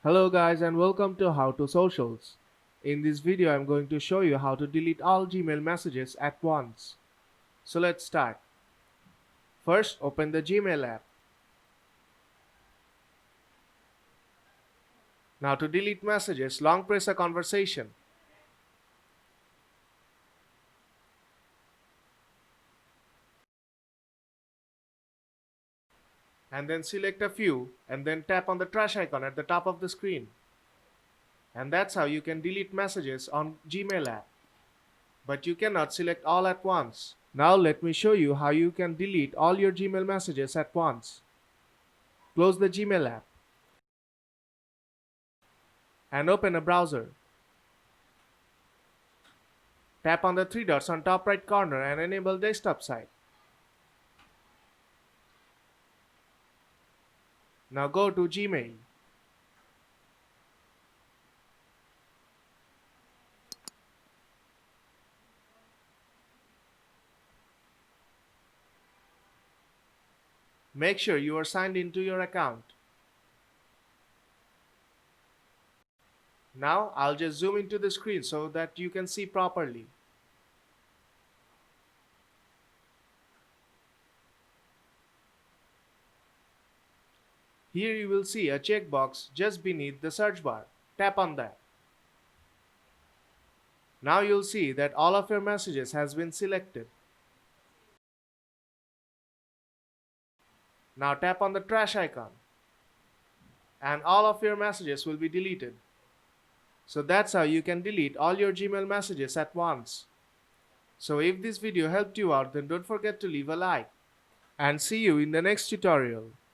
Hello guys and welcome to How to Socials. In this video I'm going to show you how to delete all Gmail messages at once. So let's start. First open the Gmail app. Now to delete messages, long press a conversation. And then select a few and then tap on the trash icon at the top of the screen. And that's how you can delete messages on Gmail app. But you cannot select all at once. Now let me show you how you can delete all your Gmail messages at once. Close the Gmail app and open a browser. Tap on the three dots on top right corner and enable desktop site. Now go to Gmail. Make sure you are signed into your account. Now I'll just zoom into the screen so that you can see properly. Here you will see a checkbox just beneath the search bar. Tap on that. Now you'll see that all of your messages has been selected. Now tap on the trash icon and all of your messages will be deleted. So that's how you can delete all your Gmail messages at once. So if this video helped you out, then don't forget to leave a like and see you in the next tutorial.